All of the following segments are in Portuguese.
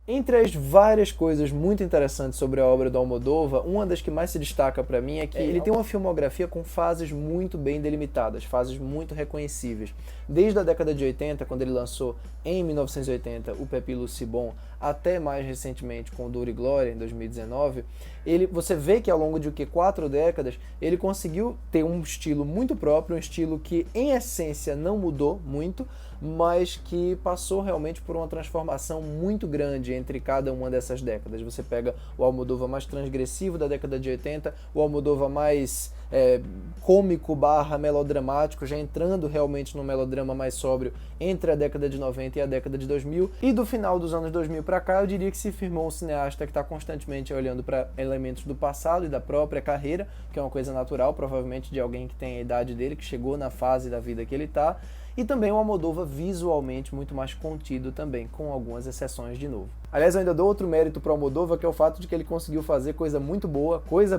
Entre as várias coisas muito interessantes sobre a obra do Almodóvar, uma das que mais se destaca para mim é que ele tem uma filmografia com fases muito bem delimitadas, fases muito reconhecíveis. Desde a década de 80, quando ele lançou em 1980 o Pepilo Cibon, até mais recentemente com Dor e Glória, em 2019, você vê que ao longo de 4 décadas ele conseguiu ter um estilo muito próprio, um estilo que em essência não mudou muito, mas que passou realmente por uma transformação muito grande entre cada uma dessas décadas. Você pega o Almodóvar mais transgressivo da década de 80, o Almodóvar mais cômico barra melodramático, já entrando realmente no melodrama mais sóbrio entre a década de 90 e a década de 2000, e do final dos anos 2000 para cá, eu diria que se firmou um cineasta que está constantemente olhando para elementos do passado e da própria carreira, que é uma coisa natural, provavelmente de alguém que tem a idade dele, que chegou na fase da vida que ele está, e também o Almodóvar visualmente muito mais contido também, com algumas exceções de novo. Aliás, eu ainda dou outro mérito para o Almodóvar, que é o fato de que ele conseguiu fazer coisa muito boa, coisa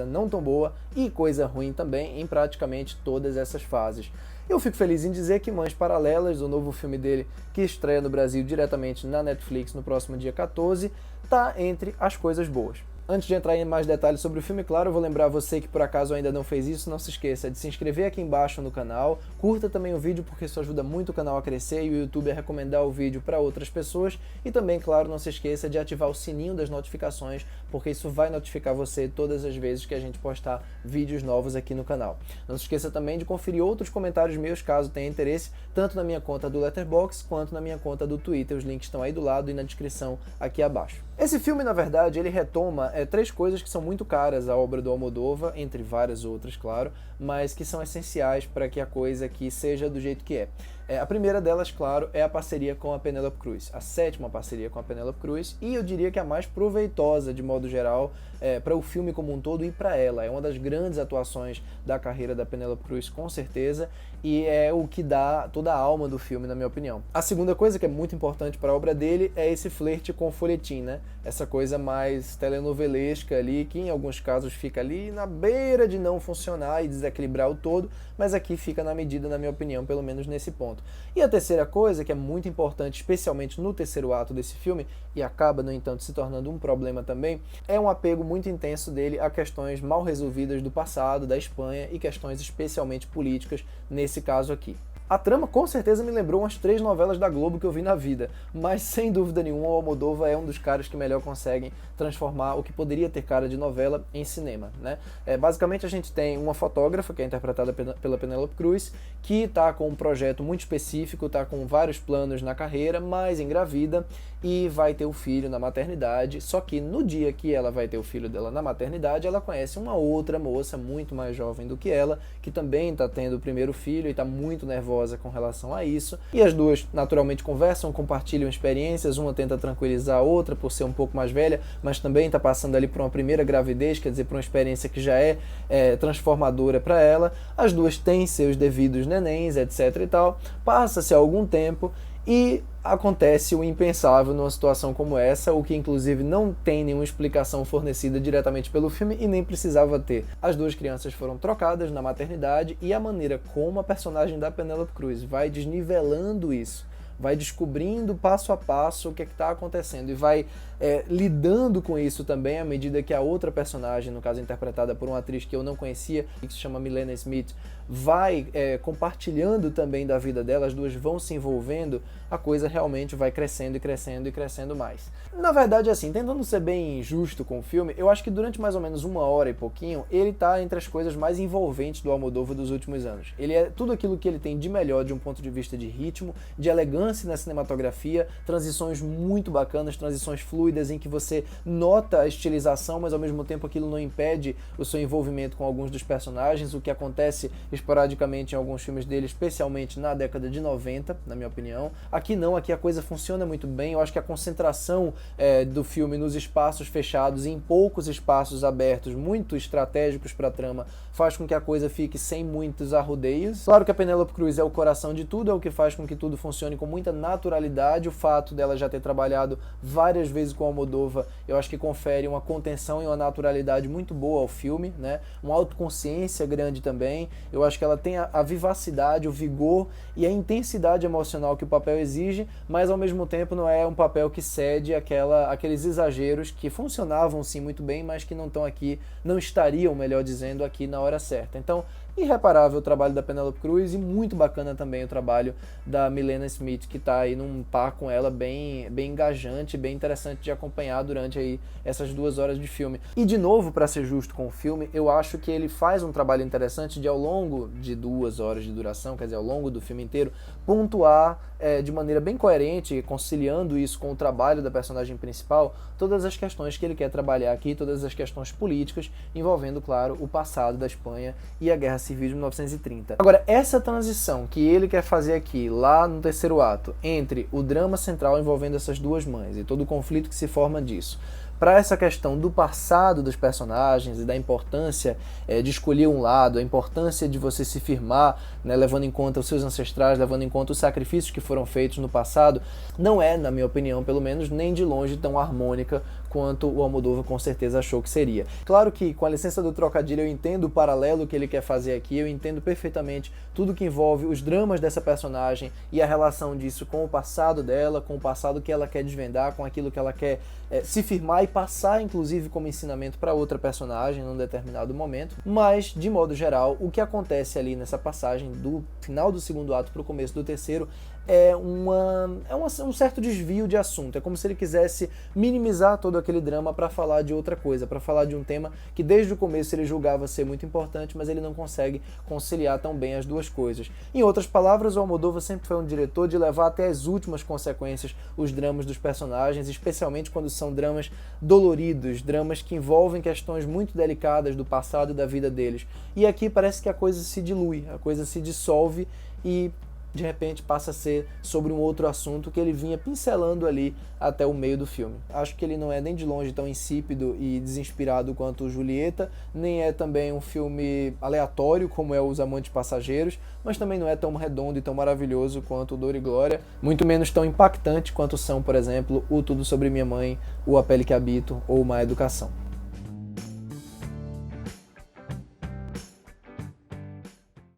não tão boa e coisa ruim também em praticamente todas essas fases. Eu fico feliz em dizer que Mães Paralelas, o novo filme dele, que estreia no Brasil diretamente na Netflix no próximo dia 14, está entre as coisas boas. Antes de entrar em mais detalhes sobre o filme, claro, eu vou lembrar você que por acaso ainda não fez isso, não se esqueça de se inscrever aqui embaixo no canal, curta também o vídeo porque isso ajuda muito o canal a crescer e o YouTube a recomendar o vídeo para outras pessoas, e também, claro, não se esqueça de ativar o sininho das notificações, porque isso vai notificar você todas as vezes que a gente postar vídeos novos aqui no canal. Não se esqueça também de conferir outros comentários meus, caso tenha interesse, tanto na minha conta do Letterboxd quanto na minha conta do Twitter, os links estão aí do lado e na descrição aqui abaixo. Esse filme, na verdade, ele retoma três coisas que são muito caras à obra do Almodóvar, entre várias outras, claro, mas que são essenciais para que a coisa aqui seja do jeito que é. A primeira delas, claro, é a parceria com a Penélope Cruz, a sétima parceria com a Penélope Cruz, e eu diria que a mais proveitosa, de modo geral, para o filme como um todo e para ela. É uma das grandes atuações da carreira da Penélope Cruz, com certeza, e é o que dá toda a alma do filme, na minha opinião. A segunda coisa que é muito importante para a obra dele é esse flerte com o folhetim, né? Essa coisa mais telenovelesca ali, que em alguns casos fica ali na beira de não funcionar e desequilibrar o todo, mas aqui fica na medida, na minha opinião, pelo menos nesse ponto. E a terceira coisa, que é muito importante, especialmente no terceiro ato desse filme, e acaba, no entanto, se tornando um problema também, é um apego muito intenso dele a questões mal resolvidas do passado, da Espanha, e questões especialmente políticas, nesse caso aqui. A trama com certeza me lembrou umas 3 novelas da Globo que eu vi na vida, mas sem dúvida nenhuma o Almodóvar é um dos caras que melhor conseguem transformar o que poderia ter cara de novela em cinema, né? Basicamente a gente tem uma fotógrafa, que é interpretada pela Penélope Cruz, que está com um projeto muito específico, está com vários planos na carreira, mas engravida e vai ter o filho na maternidade, só que no dia que ela vai ter o filho dela na maternidade, ela conhece uma outra moça muito mais jovem do que ela, que também está tendo o primeiro filho e está muito nervosa com relação a isso, e as duas naturalmente conversam, compartilham experiências, uma tenta tranquilizar a outra por ser um pouco mais velha, mas também está passando ali por uma primeira gravidez, quer dizer, por uma experiência que já é transformadora para ela. As duas têm seus devidos nenéns, etc e tal, passa-se algum tempo e acontece o impensável numa situação como essa, o que inclusive não tem nenhuma explicação fornecida diretamente pelo filme e nem precisava ter. As duas crianças foram trocadas na maternidade e a maneira como a personagem da Penélope Cruz vai desnivelando isso, vai descobrindo passo a passo o que está acontecendo e vai lidando com isso também à medida que a outra personagem, no caso interpretada por uma atriz que eu não conhecia, que se chama Milena Smith, vai compartilhando também da vida dela, as duas vão se envolvendo, a coisa realmente vai crescendo e crescendo e crescendo mais. Na verdade, assim, tentando ser bem justo com o filme, eu acho que durante mais ou menos 1 hora e pouquinho, ele está entre as coisas mais envolventes do Almodóvar dos últimos anos. Ele é tudo aquilo que ele tem de melhor de um ponto de vista de ritmo, de elegância na cinematografia, transições muito bacanas, transições fluidas em que você nota a estilização, mas ao mesmo tempo aquilo não impede o seu envolvimento com alguns dos personagens, o que acontece esporadicamente em alguns filmes dele, especialmente na década de 90, na minha opinião. Aqui não, aqui a coisa funciona muito bem, eu acho que a concentração do filme nos espaços fechados e em poucos espaços abertos, muito estratégicos para a trama, faz com que a coisa fique sem muitos arrodeios. Claro que a Penélope Cruz é o coração de tudo, é o que faz com que tudo funcione com muita naturalidade, o fato dela já ter trabalhado várias vezes com Almodóvar, eu acho que confere uma contenção e uma naturalidade muito boa ao filme, né? Uma autoconsciência grande também. Eu Eu acho que ela tem a vivacidade, o vigor e a intensidade emocional que o papel exige, mas ao mesmo tempo não é um papel que cede aqueles exageros que funcionavam sim muito bem, mas que não estão aqui, não estariam, melhor dizendo, aqui na hora certa. Então, irreparável o trabalho da Penélope Cruz e muito bacana também o trabalho da Milena Smith, que está aí num par com ela bem engajante, bem interessante de acompanhar durante aí essas 2 horas de filme. E de novo, para ser justo com o filme, eu acho que ele faz um trabalho interessante de, ao longo de 2 horas de duração, quer dizer, ao longo do filme inteiro, pontuar de maneira bem coerente, conciliando isso com o trabalho da personagem principal, todas as questões que ele quer trabalhar aqui, todas as questões políticas, envolvendo, claro, o passado da Espanha e a Guerra Civil de 1930. Agora, essa transição que ele quer fazer aqui, lá no terceiro ato, entre o drama central envolvendo essas duas mães e todo o conflito que se forma disso, para essa questão do passado dos personagens e da importância de escolher um lado, a importância de você se firmar, né, levando em conta os seus ancestrais, levando em conta os sacrifícios que foram feitos no passado, não é, na minha opinião, pelo menos, nem de longe tão harmônica quanto o Almodóvar com certeza achou que seria. Claro que, com a licença do trocadilho, eu entendo o paralelo que ele quer fazer aqui, eu entendo perfeitamente tudo que envolve os dramas dessa personagem e a relação disso com o passado dela, com o passado que ela quer desvendar, com aquilo que ela quer se firmar e passar, inclusive, como ensinamento para outra personagem num determinado momento. Mas, de modo geral, o que acontece ali nessa passagem do final do segundo ato para o começo do terceiro é um certo desvio de assunto. É como se ele quisesse minimizar todo aquele drama para falar de outra coisa, para falar de um tema que desde o começo ele julgava ser muito importante, mas ele não consegue conciliar tão bem as duas coisas. Em outras palavras, o Almodóvar sempre foi um diretor de levar até as últimas consequências os dramas dos personagens, especialmente quando são dramas doloridos, dramas que envolvem questões muito delicadas do passado e da vida deles. E aqui parece que a coisa se dilui, a coisa se dissolve e de repente passa a ser sobre um outro assunto que ele vinha pincelando ali até o meio do filme. Acho que ele não é nem de longe tão insípido e desinspirado quanto o Julieta, nem é também um filme aleatório como é Os Amantes Passageiros, mas também não é tão redondo e tão maravilhoso quanto o Dor e Glória, muito menos tão impactante quanto são, por exemplo, o Tudo Sobre Minha Mãe, O A Pele Que Habito ou Má Educação.